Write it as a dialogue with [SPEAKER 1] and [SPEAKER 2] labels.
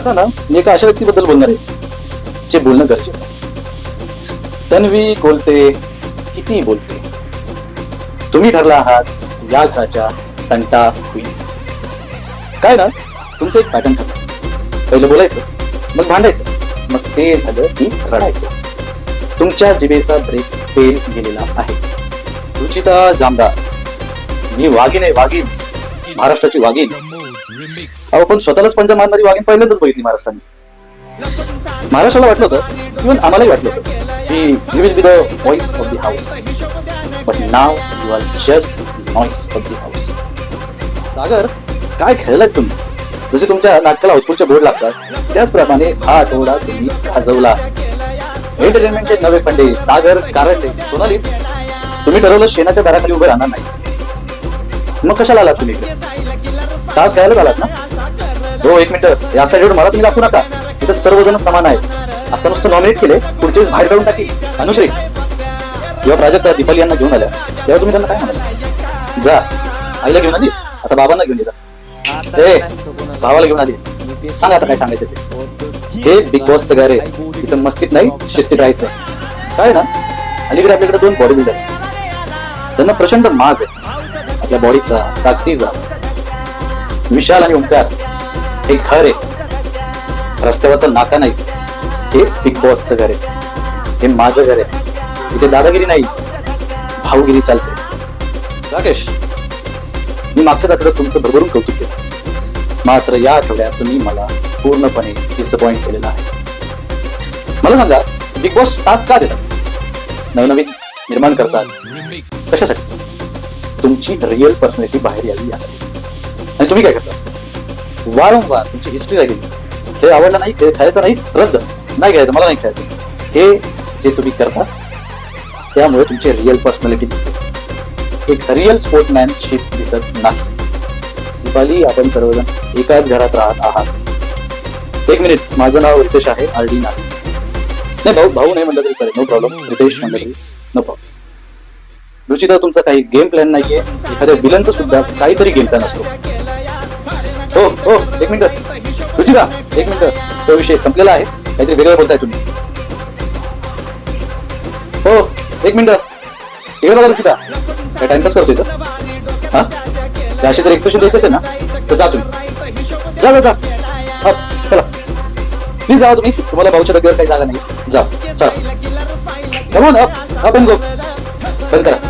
[SPEAKER 1] आता ना मी एका अशा व्यक्तीबद्दल बोलणार आहे जे बोलणं गरजेचं आहे. तन्वी बोलते, किती बोलते. तुम्ही ठरला आहात या घराच्या तंटा क्वीन. काय ना तुमचं एक पॅटर्न ठरलं. पहिलं बोलायचं, मग भांडायचं, मग ते झालं की रडायचं. तुमच्या जिभेचा ब्रेक फेल गेलेला आहे. रुचिता जामदार, मी वाघीण आहे, वाघीण, महाराष्ट्राची वाघीण. अहो पण स्वतःलाच पंजा मारणारी वाघीण पहिल्यांदाच बघितली महाराष्ट्राने. महाराष्ट्राला वाटलं होतं, इव्हन आम्हालाही वाटलं होतं की you will be the voice of the house, but now you are just the noise of the house. Sagar, काय खेळलात तुम्ही? जसे तुमच्या नाटकाला हाऊसफुलचे बोर्ड लागतात त्याचप्रमाणे हा आठवडा तुम्ही गाजवला. एंटरटेनमेंटचे नवे फंडे सागर, कारंडे, सोनाली, तुम्ही ठरवलं शेणाच्या दाराखाली उभे राहणार नाही. मग कशाला आलात तुम्ही? तास खेळायलाच आलात ना? हो, एक मिनिट, या साईडवर मला तुम्ही दाखवू नका. इथं सर्वजण समान आहेत. आता नुसतं नॉमिनेट केले, पुढचे बाहेर काढून टाकी. अनुश्री, जेव्हा प्राजक्ता दीपाली यांना घेऊन आल्या तेव्हा तुम्ही त्यांना काय म्हणाला? जा, आईला घेऊन आलीस, आता बाबांना घेऊन ये जा. भावाला घेऊन आली, सांग आता काय सांगायचं ते. हे बिग बॉसचं घर आहे, इथं मस्तीत नाही शिस्तीत राहायचं. काय ना, अलीकडे आपल्याकडे 2 बॉडी बिल्डर, त्यांना प्रचंड माज आहे आपल्या बॉडीचा, ताकदीचा. विशाल आणि ओंकार, हे घर आहे, रस्त्यावरचा नाका नाही. हे बिग बॉसचं घर आहे, हे माझं घर आहे. इथे दादागिरी नाही, भाऊगिरी चालते. राकेश, मी मागच्या आठवड्यात तुमचं भरभरून कौतुक केलं, मात्र या आठवड्यात तुम्ही मला पूर्णपणे डिसअपॉइंट केलेलं आहे. मला सांगा, बिग बॉस टास्क का देतात? नवनवीन निर्माण करतात, कशासाठी? तुमची रिअल पर्सनॅलिटी बाहेर यावी यासाठी. आणि तुम्ही काय करता? वारंवार तुमची हिस्ट्री राहिली, खेळ आवडला नाही, खेळ खेळायचा नाही, रद्द, नाही घ्यायचं, मला नाही खेळायचं. हे जे तुम्ही करता त्यामुळे तुमची रिअल पर्सनॅलिटी दिसते, एक रिअल स्पोर्टमॅनशिप दिसत नाही. दीपाली, आपण सर्वजण एकाच घरात राहत आहात. एक मिनिट, माझं नाव रितेश आहे, आरडी नाही. नाही, भाऊ नाही म्हणलं तरी चालेल, नो प्रॉब्लेम. रितेश म्हणलं तरी नो प्रॉब्लेम. रुचिता, तुमचा काही गेम प्लॅन नाहीये? एखाद्या विलनचा सुद्धा काहीतरी गेम प्लॅन असतो. हो हो, एक मिनिट रुचिता, एक मिनिट, तो विषय संपलेला आहे, काहीतरी वेगळं बोलताय तुम्ही. हो, एक मिनिट, इकडे बघा रुचिता, काय टाइमपास करतोय का? हा, अशी जर एक्सप्रेशन द्यायचं असेल ना तर जा तुम्ही, जा जा जा. हा, चला प्लीज जा तुम्ही, तुम्हाला भाऊच्या जागेवर काही जागा नाही. जा, चला, come on, up and go. बंद करा.